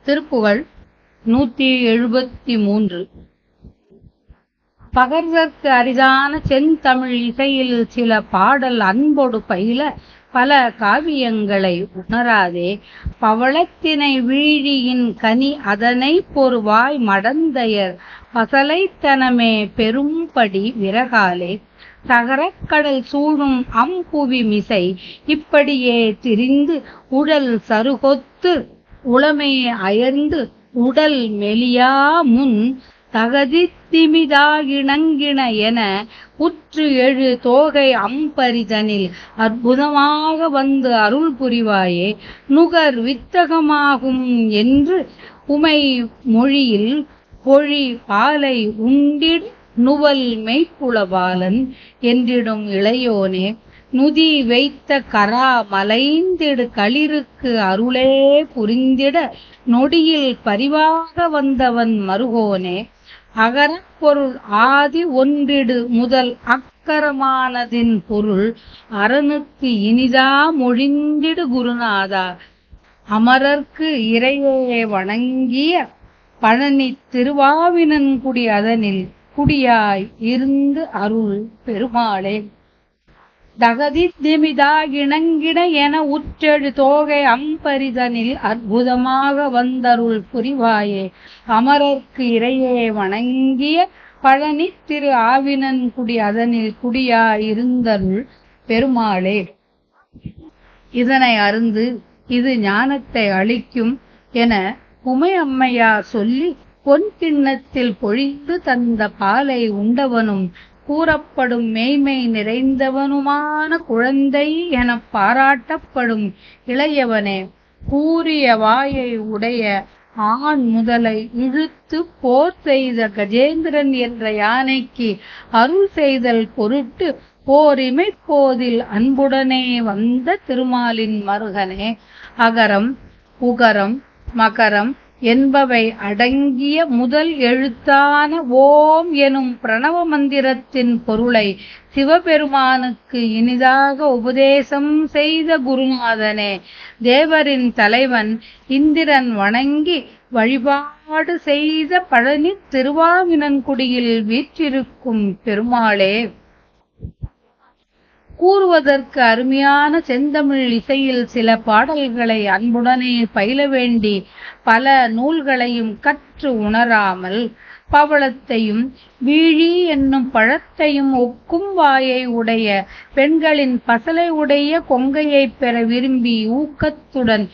திருப்புகழ் 173. பகர்தற்கு அரிதான செந்தமிழ் இசையில் சில பாடல் அன்பொடு பயில பல காவியங்களை உணராதே பவளத்தினை வீழியின் கனி அதனை பொறுவாய் மடந்தையர் பசலைத்தனமே பெரும்படி விறகாலே தகரக்கடல் சூழும் அம்புவி மிசை இப்படியே திரிந்து உடல் சருகொத்து உளமே அயர்ந்து உடல் மெலியா முன் தகதித்திமிதாகிணங்கின என உற்று எழு தோகை அம்பரிதனில் அற்புதமாக வந்து அருள் புரிவாயே நுகர் வித்தகமாகும் என்று உமை மொழியில் பொழி பாலை உண்டிடு நுவல் மெய்ப்புலபாலன் என்றிடும் இளையோனே நுதி வைத்த கரா மலைந்திடு களிருக்கு அருளே புரிந்திட நொடியில் பரிவாக வந்தவன் மருகோனே அகரப்பொருள் ஆதி ஒன்றிடு முதல் அக்கரமானதின் பொருள் அரணுக்கு இனிதா மொழிந்திடு குருநாதா அமரர்க்கு இறையே வணங்கிய பழனி திருவாவினன்குடி அதனில் குடியாய் இருந்து அருள் பெருமாளே தகதித்திமிதாகிணங்கின என உற்றெழு தோகை அம்பரிதனில் அற்புதமாக வந்தருள் புரிவாயே அமரர்க்கு இறையே வணங்கிய பழனி திரு ஆவினன்குடி அதனில் குடியாய் இருந்தருள் பெருமாளே. இதனை அருந்து இது ஞானத்தை அளிக்கும் என உமையம்மையார் சொல்லி பொன் கிண்ணத்தில் பொழிந்து தந்த பாலை உண்டவனும் கூறப்படும் மெய்மை நிறைந்தவனுமான குழந்தை என பாராட்டப்படும் இளையவனே கூறிய வாயை உடைய ஆண் முதலை இழுத்து போர் செய்த கஜேந்திரன் என்ற யானைக்கு அருள் செய்தல் பொருட்டு போரிமைப்போதில் அன்புடனே வந்த திருமாலின் மருகனே அகரம் உகரம் மகரம் என்பவை அடங்கிய முதல் எழுத்தான ஓம் எனும் பிரணவ மந்திரத்தின் பொருளை சிவபெருமானுக்கு இனிதாக உபதேசம் செய்த குருநாதனே தேவரின் தலைவன் இந்திரன் வணங்கி வழிபாடு செய்த பழனி திருவாவினன்குடியில் வீற்றிருக்கும் பெருமாளே கூறுவதற்கு அருமையான செந்தமிழ் இசையில் சில பாடல்களை அன்புடனே பயில வேண்டி பல நூல்களையும் கற்று உணராமல் பவளத்தையும் வீழி என்னும் பழத்தையும் ஒக்கும் வாயை உடைய பெண்களின் பசலை உடைய கொங்கையை பெற விரும்பி ஊக்கத்துடன்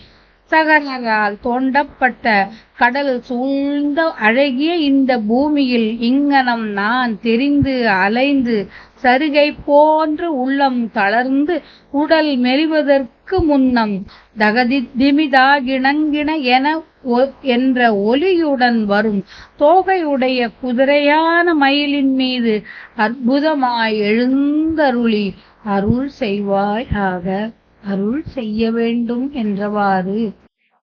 சகலரால் தோண்டப்பட்ட கடல் சூழ்ந்த அழகிய இந்த பூமியில் இங்கனம் நான் தெரிந்து அலைந்து சருகை போன்று உள்ளம் தளர்ந்து உடல் மெலிவதற்கு முன்னம் தகதித்திமிதாகிணங்கின என்ற ஒலியுடன் வரும் தோகையுடைய குதிரையான மயிலின் மீது அற்புதமாய் எழுந்தருளி அருள் செய்வாய் ஆக அருள் செய்ய வேண்டும் என்றவாறு